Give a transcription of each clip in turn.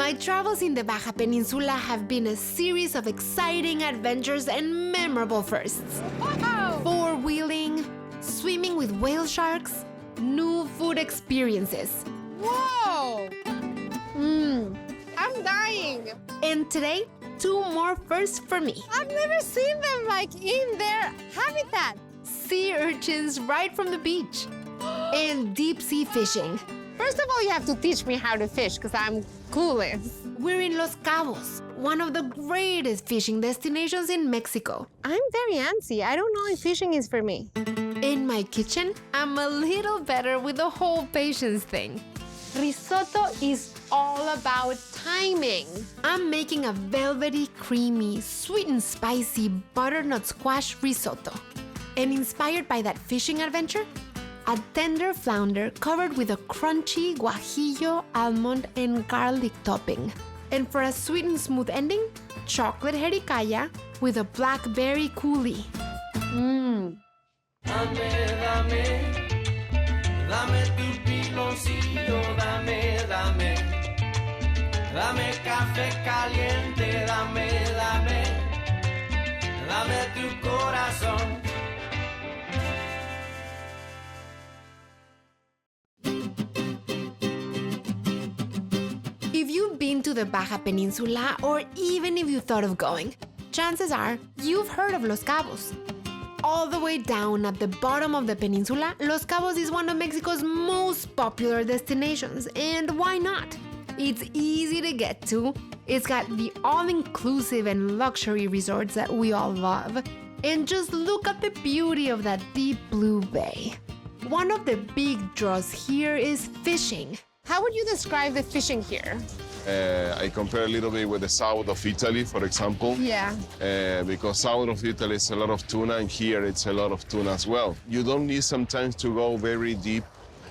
My travels in the Baja Peninsula have been a series of exciting adventures and memorable firsts. Wow! Four-wheeling, swimming with whale sharks, new food experiences. Whoa! I'm dying. And today, two more firsts for me. I've never seen them like in their habitat. Sea urchins right from the beach. And deep sea fishing. First of all, you have to teach me how to fish because I'm clueless. We're in Los Cabos, one of the greatest fishing destinations in Mexico. I'm very antsy. I don't know if fishing is for me. In my kitchen, I'm a little better with the whole patience thing. Risotto is all about timing. I'm making a velvety, creamy, sweet and spicy butternut squash risotto. And inspired by that fishing adventure, a tender flounder covered with a crunchy guajillo, almond, and garlic topping. And for a sweet and smooth ending, chocolate jericaya with a blackberry coulis. Dame, dame, dame tu piloncillo, dame, dame, dame café caliente, dame, dame, dame tu corazón. If you've been to the Baja Peninsula, or even if you thought of going, chances are you've heard of Los Cabos. All the way down at the bottom of the peninsula, Los Cabos is one of Mexico's most popular destinations, and why not? It's easy to get to, it's got the all-inclusive and luxury resorts that we all love, and just look at the beauty of that deep blue bay. One of the big draws here is fishing. How would you describe the fishing here? I compare a little bit with the south of Italy, for example. Yeah. Because south of Italy is a lot of tuna, and here it's a lot of tuna as well. You don't need sometimes to go very deep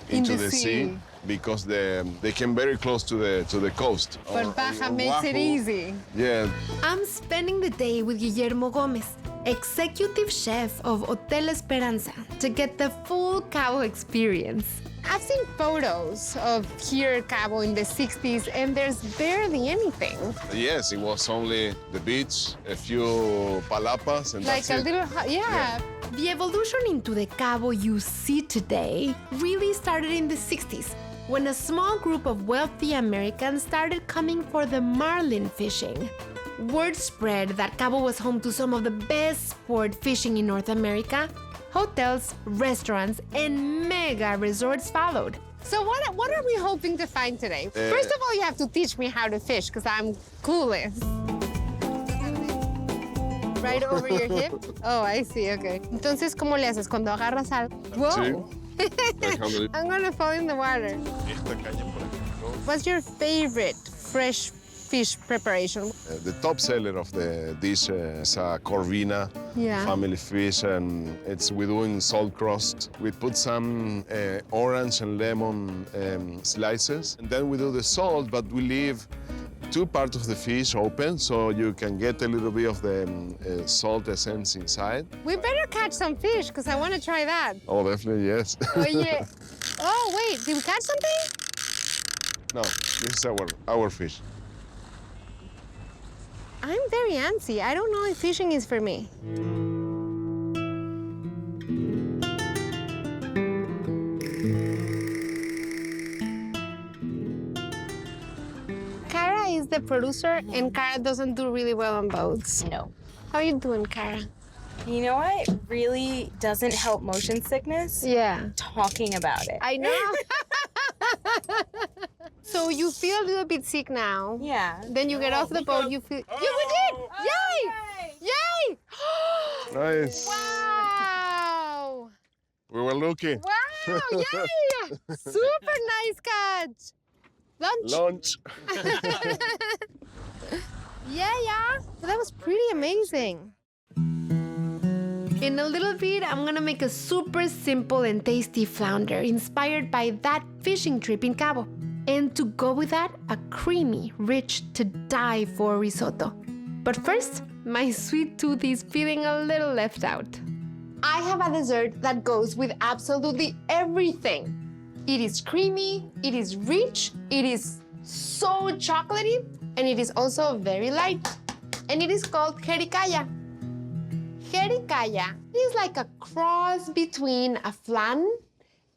into the sea because they came very close to the coast. But Baja makes it easy. Yeah. I'm spending the day with Guillermo Gomez, executive chef of Hotel Esperanza, to get the full Cabo experience. I've seen photos of here Cabo in the 60s, and there's barely anything. Yes, it was only the beach, a few palapas, and Like that's a it. little, yeah. The evolution into the Cabo you see today really started in the 60s, when a small group of wealthy Americans started coming for the marlin fishing. Word spread that Cabo was home to some of the best sport fishing in North America. Hotels, restaurants, and mega resorts followed. So what are we hoping to find today? First of all, you have to teach me how to fish because I'm clueless. Right over your hip? Oh, I see, okay. Entonces, ¿cómo le haces cuando agarras al... Whoa! Sí. Déjame- I'm gonna fall in the water. Esta caña, por ejemplo, What's your favorite fresh fish preparation? the top seller of the dish is a corvina family fish, and we're doing salt crust. We put some orange and lemon slices, and then we do the salt, but we leave two parts of the fish open so you can get a little bit of the salt essence inside. We better catch some fish because I want to try that. Oh, definitely, yes. Oye. Oh, wait, did we catch something? No, this is our fish. I'm very antsy. I don't know if fishing is for me. Cara is the producer, and Cara doesn't do really well on boats. No. How are you doing, Cara? You know what really doesn't help motion sickness? Yeah. Talking about it. I know. So you feel a little bit sick now. Yeah. Then you get off the boat, you feel... Yeah, we did! Yay! Yay! Nice. Wow! We were lucky. Wow! Yay! Super nice catch! Lunch? Lunch. Yeah. So that was pretty amazing. In a little bit, I'm gonna make a super simple and tasty flounder inspired by that fishing trip in Cabo. And to go with that, a creamy, rich, to die for risotto. But first, my sweet tooth is feeling a little left out. I have a dessert that goes with absolutely everything. It is creamy, it is rich, it is so chocolatey, and it is also very light. And it is called jericaya. Jericaya is like a cross between a flan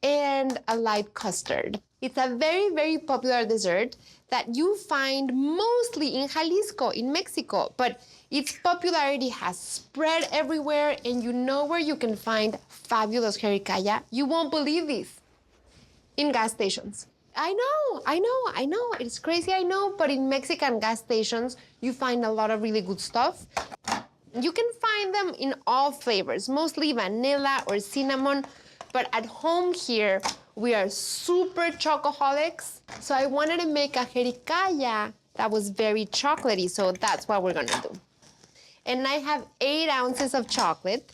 and a light custard. It's a very, very popular dessert that you find mostly in Jalisco, in Mexico, but its popularity has spread everywhere, and you know where you can find fabulous jericaya? You won't believe this. In gas stations. I know, it's crazy, I know, but in Mexican gas stations, you find a lot of really good stuff. You can find them in all flavors, mostly vanilla or cinnamon, but at home here, we are super chocoholics, so I wanted to make a jericaya that was very chocolatey, so that's what we're gonna do. And I have 8 ounces of chocolate.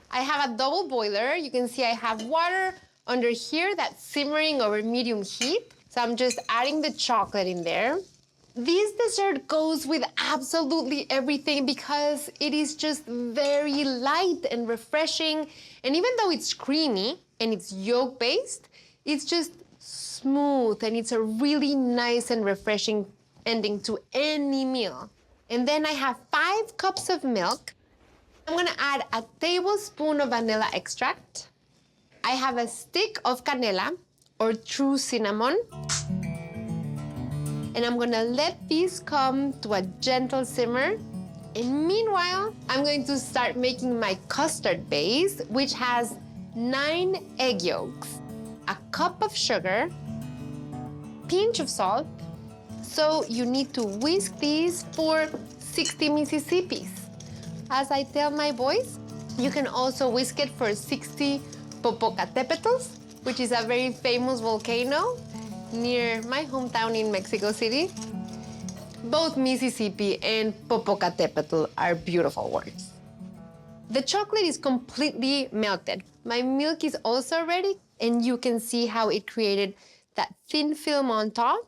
I have a double boiler. You can see I have water under here that's simmering over medium heat, so I'm just adding the chocolate in there. This dessert goes with absolutely everything because it is just very light and refreshing. And even though it's creamy and it's yolk-based, it's just smooth and it's a really nice and refreshing ending to any meal. And then I have 5 cups of milk. I'm gonna add a tablespoon of vanilla extract. I have a stick of canela or true cinnamon. And I'm gonna let these come to a gentle simmer. And meanwhile, I'm going to start making my custard base, which has 9 egg yolks, a cup of sugar, pinch of salt. So you need to whisk these for 60 Mississippis. As I tell my boys, you can also whisk it for 60 Popocatépetls, which is a very famous volcano near my hometown in Mexico City. Both Mississippi and Popocatépetl are beautiful words. The chocolate is completely melted. My milk is also ready, and you can see how it created that thin film on top.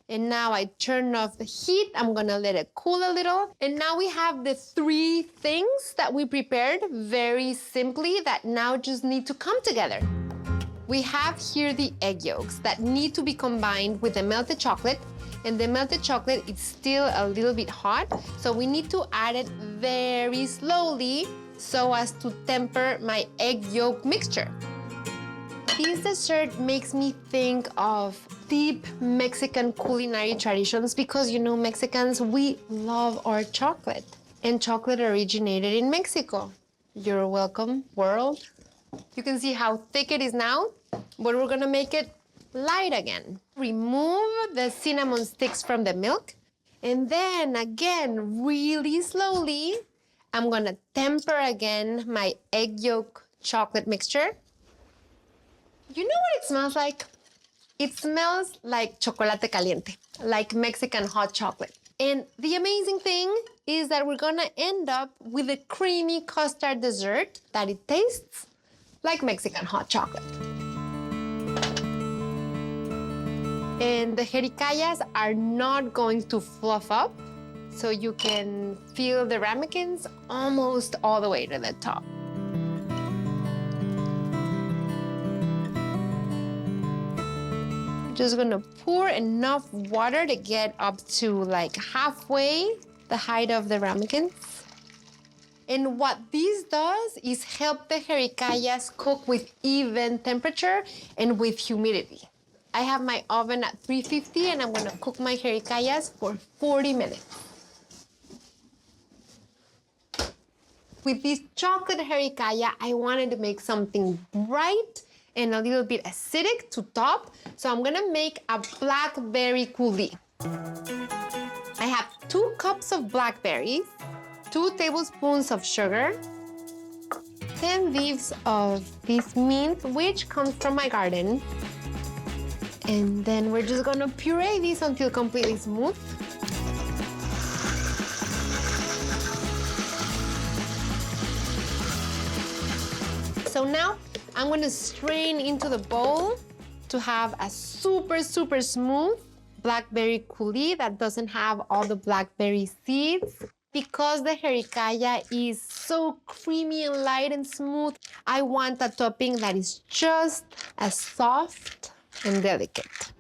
And now I turn off the heat. I'm gonna let it cool a little. And now we have the 3 things that we prepared very simply that now just need to come together. We have here the egg yolks that need to be combined with the melted chocolate. And the melted chocolate is still a little bit hot, so we need to add it very slowly so as to temper my egg yolk mixture. This dessert makes me think of deep Mexican culinary traditions because, you know, Mexicans, we love our chocolate. And chocolate originated in Mexico. You're welcome, world. You can see how thick it is now, but we're gonna make it light again. Remove the cinnamon sticks from the milk, and then again, really slowly, I'm gonna temper again my egg yolk chocolate mixture. You know what it smells like? It smells like chocolate caliente, like Mexican hot chocolate. And the amazing thing is that we're gonna end up with a creamy custard dessert that it tastes like Mexican hot chocolate. And the jericayas are not going to fluff up, so you can feel the ramekins almost all the way to the top. Just gonna pour enough water to get up to like halfway the height of the ramekins. And what this does is help the jericayas cook with even temperature and with humidity. I have my oven at 350 and I'm gonna cook my jericayas for 40 minutes. With this chocolate jericaya, I wanted to make something bright and a little bit acidic to top. So I'm gonna make a blackberry coulis. I have 2 cups of blackberries, 2 tablespoons of sugar, 10 leaves of this mint, which comes from my garden. And then we're just gonna puree this until completely smooth. So now I'm gonna strain into the bowl to have a super, super smooth blackberry coulis that doesn't have all the blackberry seeds. Because the jericaya is so creamy and light and smooth, I want a topping that is just as soft and delicate.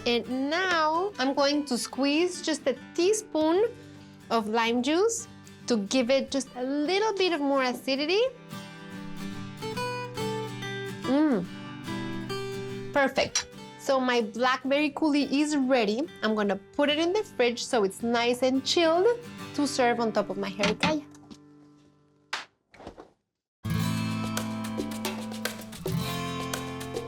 And now I'm going to squeeze just a teaspoon of lime juice to give it just a little bit of more acidity. Perfect. So my blackberry coulis is ready. I'm gonna put it in the fridge so it's nice and chilled to serve on top of my jericaya.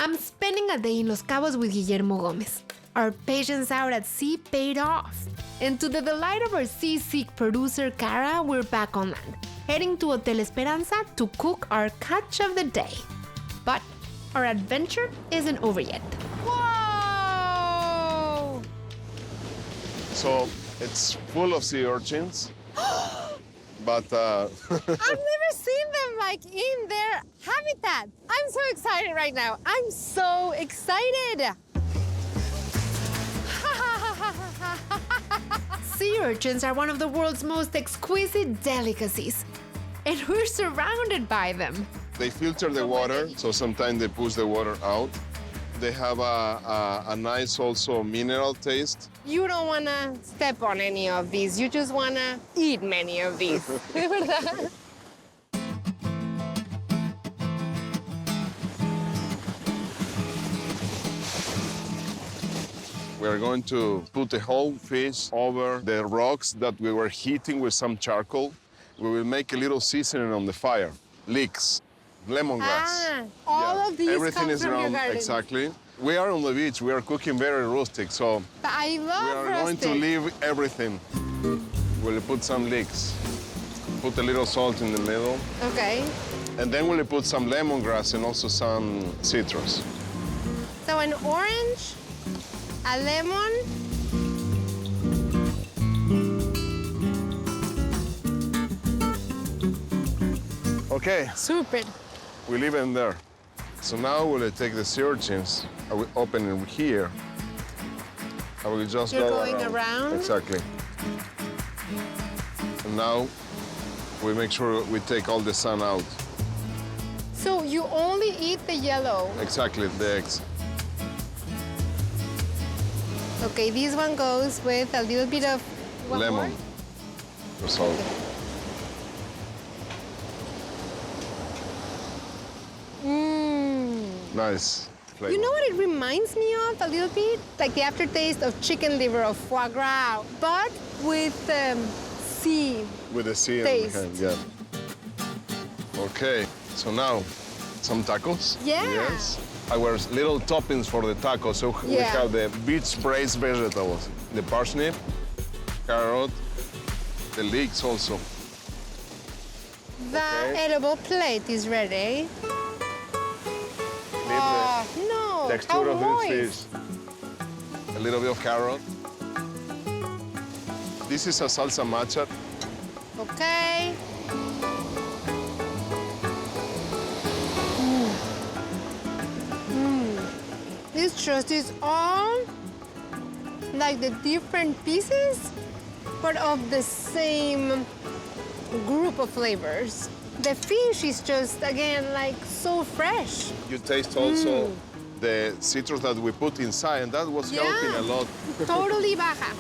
I'm spending a day in Los Cabos with Guillermo Gomez. Our patience out at sea paid off. And to the delight of our seasick producer, Cara, we're back on land, heading to Hotel Esperanza to cook our catch of the day. But our adventure isn't over yet. Whoa! So it's full of sea urchins, but I've never seen them like in their habitat. I'm so excited right now. I'm so excited. Sea urchins are one of the world's most exquisite delicacies, and we're surrounded by them. they filter the water, so sometimes they push the water out. They have a nice also mineral taste. You don't want to step on any of these. You just want to eat many of these. ¿Verdad? We are going to put the whole fish over the rocks that we were heating with some charcoal. We will make a little seasoning on the fire. Leeks, lemongrass. All of these Everything come is from your around, garden. exactly. We are on the beach. We are cooking very rustic, so But I love we are going to rustic. leave everything. We'll put some leeks. Put a little salt in the middle. Okay. And then we'll put some lemongrass and also some citrus. So an orange, a lemon, Okay, super. we leave it in there. So now we'll take the sea urchins. I will open it here. I will just You're go going around? Exactly. And now we make sure we take all the sun out. So you only eat the yellow. Exactly, the eggs. Okay, this one goes with a little bit of what Lemon. more? Or salt. Nice flavor. You know what it reminds me of a little bit? Like the aftertaste of chicken liver or foie gras, but with sea. With the sea taste. in the hand, yeah. Okay, so now some tacos. Yeah. Yes. Our little toppings for the tacos. So we Yeah. have the beach braised vegetables, the parsnip, carrot, the leeks also. The Okay. edible plate is ready. Leave Oh, no. the texture how of moist. this fish. A little bit of carrot. This is a salsa matcha. Okay. This just is all like the different pieces, but of the same group of flavors. The fish is just, again, like so fresh. You taste also the citrus that we put inside, and that was helping a lot. Totally baja.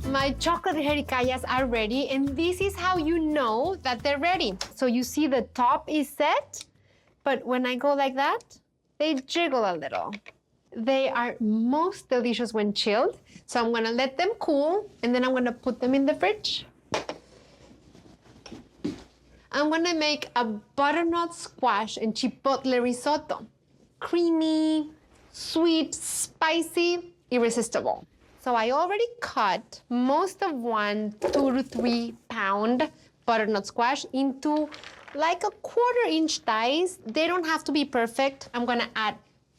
My chocolate jericayas are ready, and this is how you know that they're ready. So you see the top is set, but when I go like that, they jiggle a little. They are most delicious when chilled, so I'm gonna let them cool, and then I'm gonna put them in the fridge. I'm gonna make a butternut squash and chipotle risotto. Creamy, sweet, spicy, irresistible. So I already cut most of 1 2 to 3 pound butternut squash into like a 1/4 inch dice. They don't have to be perfect. I'm gonna add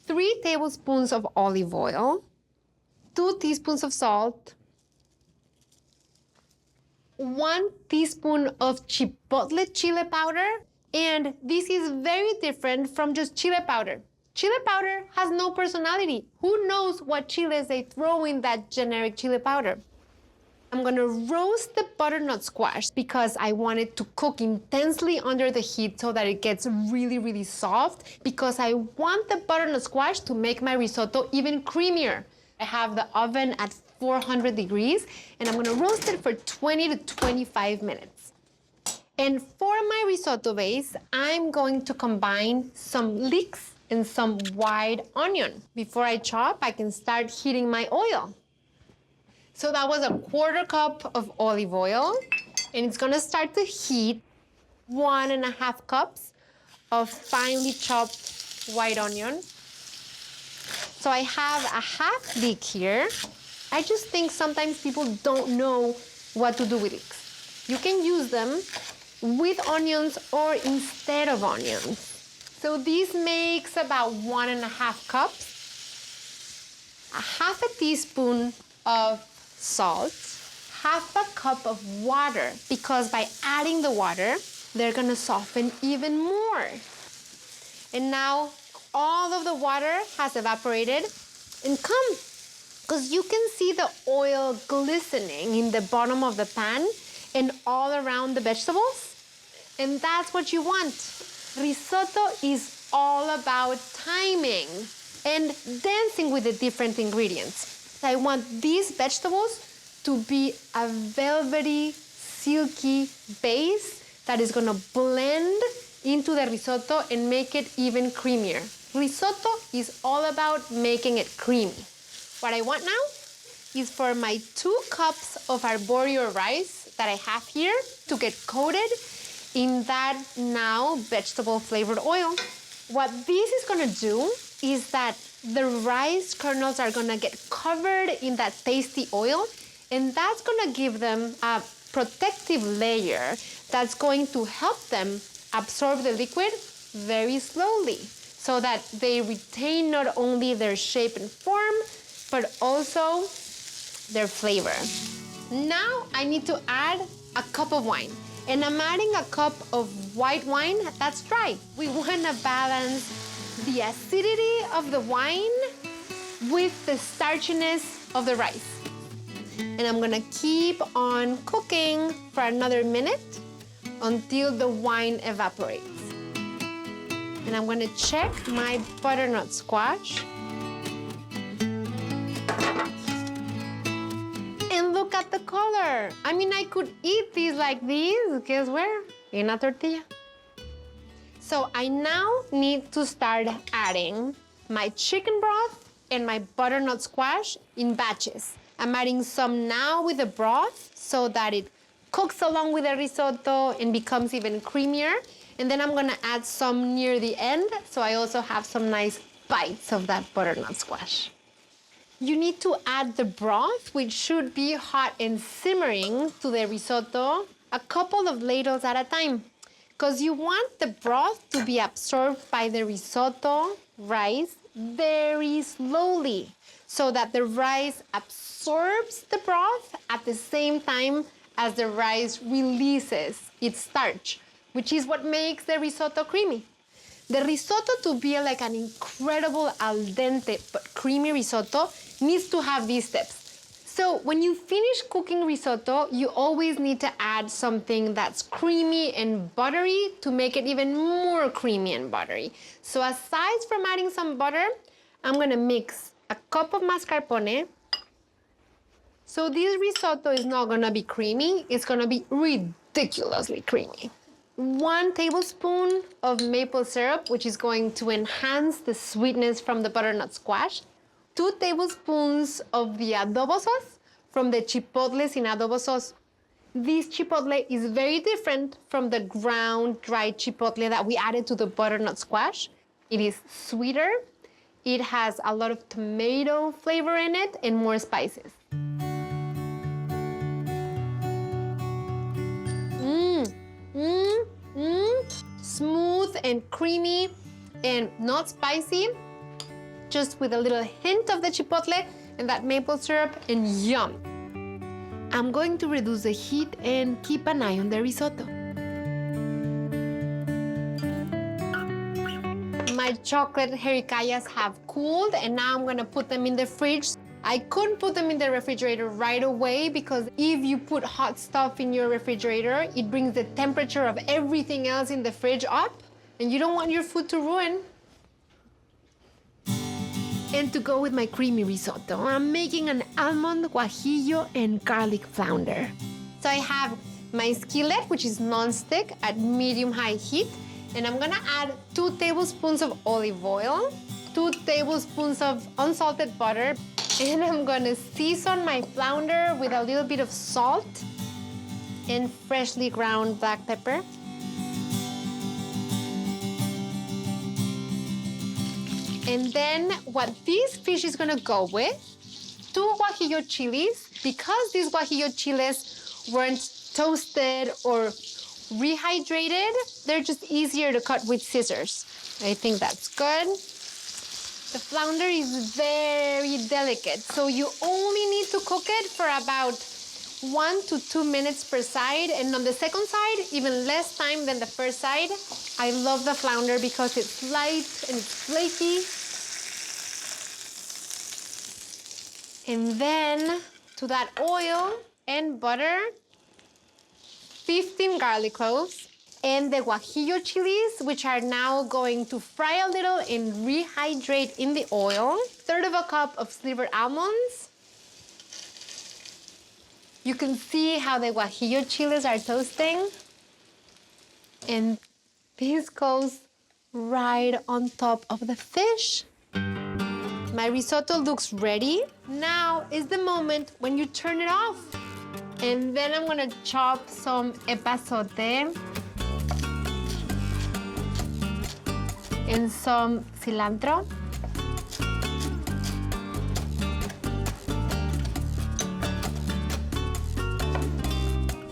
3 tablespoons of olive oil, 2 teaspoons of salt, 1 teaspoon of chipotle chile powder, and this is very different from just chile powder. Chile powder has no personality. Who knows what chiles they throw in that generic chile powder? I'm gonna roast the butternut squash because I want it to cook intensely under the heat so that it gets really, really soft, because I want the butternut squash to make my risotto even creamier. I have the oven at 400 degrees, and I'm gonna roast it for 20 to 25 minutes. And for my risotto base, I'm going to combine some leeks and some white onion. Before I chop, I can start heating my oil. So that was a 1/4 cup of olive oil, and it's gonna start to heat. 1.5 cups of finely chopped white onion. So I have a half leek here. I just think sometimes people don't know what to do with leeks. You can use them with onions or instead of onions. So this makes about 1.5 cups. A half a teaspoon of salt, half a cup of water, because by adding the water, they're gonna soften even more. And now all of the water has evaporated, and come, because you can see the oil glistening in the bottom of the pan and all around the vegetables. And that's what you want. Risotto is all about timing and dancing with the different ingredients. I want these vegetables to be a velvety, silky base that is gonna blend into the risotto and make it even creamier. Risotto is all about making it creamy. What I want now is for my 2 cups of arborio rice that I have here to get coated in that now vegetable flavored oil. What this is gonna do is that the rice kernels are gonna get covered in that tasty oil, and that's gonna give them a protective layer that's going to help them absorb the liquid very slowly so that they retain not only their shape and form, but also their flavor. Now I need to add a cup of wine, and I'm adding a cup of white wine that's dry. We wanna balance the acidity of the wine with the starchiness of the rice. And I'm gonna keep on cooking for another minute until the wine evaporates. And I'm gonna check my butternut squash. And look at the color. I mean, I could eat these like these, guess where? In a tortilla. So I now need to start adding my chicken broth and my butternut squash in batches. I'm adding some now with the broth so that it cooks along with the risotto and becomes even creamier. And then I'm gonna add some near the end, so I also have some nice bites of that butternut squash. You need to add the broth, which should be hot and simmering, to the risotto a couple of ladles at a time, because you want the broth to be absorbed by the risotto rice very slowly, so that the rice absorbs the broth at the same time as the rice releases its starch, which is what makes the risotto creamy. The risotto to be like an incredible al dente but creamy risotto needs to have these steps. So when you finish cooking risotto, you always need to add something that's creamy and buttery to make it even more creamy and buttery. So aside from adding some butter, I'm gonna mix a cup of mascarpone. So this risotto is not gonna be creamy, it's gonna be ridiculously creamy. 1 tablespoon of maple syrup, which is going to enhance the sweetness from the butternut squash. 2 tablespoons of the adobo sauce from the chipotles in adobo sauce. This chipotle is very different from the ground dried chipotle that we added to the butternut squash. It is sweeter, it has a lot of tomato flavor in it, and more spices. Smooth and creamy and not spicy, just with a little hint of the chipotle and that maple syrup, and yum. I'm going to reduce the heat and keep an eye on the risotto. My chocolate jericayas have cooled, and now I'm gonna put them in the fridge I couldn't put them in the refrigerator right away because if you put hot stuff in your refrigerator, it brings the temperature of everything else in the fridge up, and you don't want your food to ruin. And to go with my creamy risotto, I'm making an almond, guajillo, and garlic flounder. So I have my skillet, which is non-stick at medium-high heat, and I'm gonna add 2 tablespoons of olive oil, 2 tablespoons of unsalted butter, and I'm gonna season my flounder with a little bit of salt and freshly ground black pepper. And then what this fish is gonna go with, 2 guajillo chilies. Because these guajillo chiles weren't toasted or rehydrated, they're just easier to cut with scissors. I think that's good. The flounder is very delicate, so you only need to cook it for about 1 to 2 minutes per side, and on the second side, even less time than the first side. I love the flounder because it's light and it's flaky. And then to that oil and butter, 15 garlic cloves, and the guajillo chilies, which are now going to fry a little and rehydrate in the oil. 1/3 cup of slivered almonds. You can see how the guajillo chilies are toasting. And this goes right on top of the fish. My risotto looks ready. Now is the moment when you turn it off. And then I'm gonna chop some epazote and some cilantro.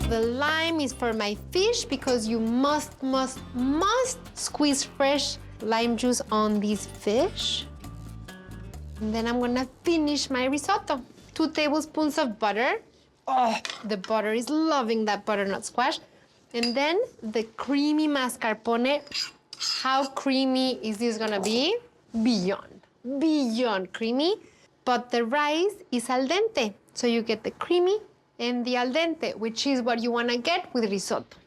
The lime is for my fish because you must squeeze fresh lime juice on these fish. And then I'm gonna finish my risotto. 2 tablespoons of butter. Oh, the butter is loving that butternut squash. And then the creamy mascarpone. How creamy is this gonna be? Beyond creamy. But the rice is al dente. So you get the creamy and the al dente, which is what you wanna get with risotto.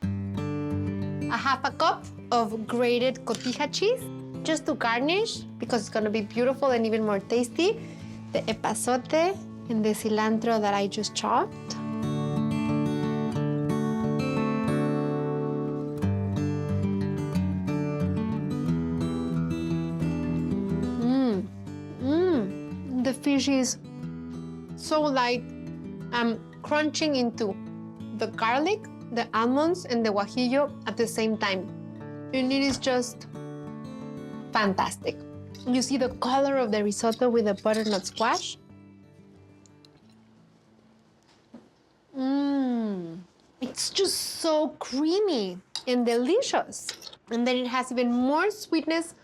1/2 cup of grated cotija cheese, just to garnish, because it's gonna be beautiful and even more tasty. The epazote and the cilantro that I just chopped. The fish is so light. I'm crunching into the garlic, the almonds, and the guajillo at the same time. And it is just fantastic. You see the color of the risotto with the butternut squash? It's just so creamy and delicious. And then it has even more sweetness,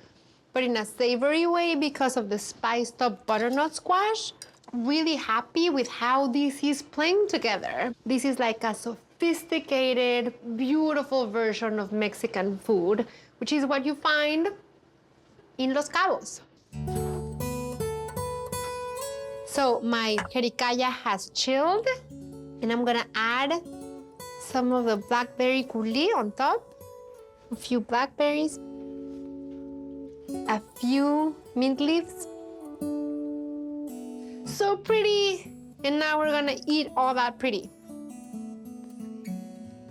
but in a savory way because of the spiced up butternut squash. Really happy with how this is playing together. This is like a sophisticated, beautiful version of Mexican food, which is what you find in Los Cabos. So my jericaya has chilled, and I'm gonna add some of the blackberry coulis on top, a few blackberries, a few mint leaves. So pretty, and now we're gonna eat all that pretty.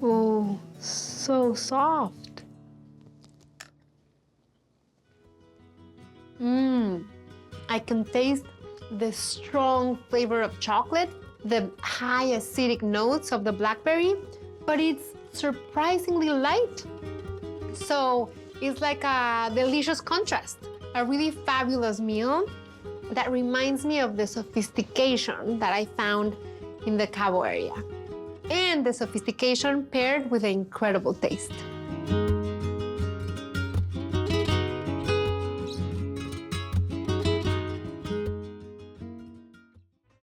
Oh, so soft. I can taste the strong flavor of chocolate, the high acidic notes of the blackberry, but it's surprisingly light. So it's like a delicious contrast, a really fabulous meal that reminds me of the sophistication that I found in the Cabo area, and the sophistication paired with an incredible taste.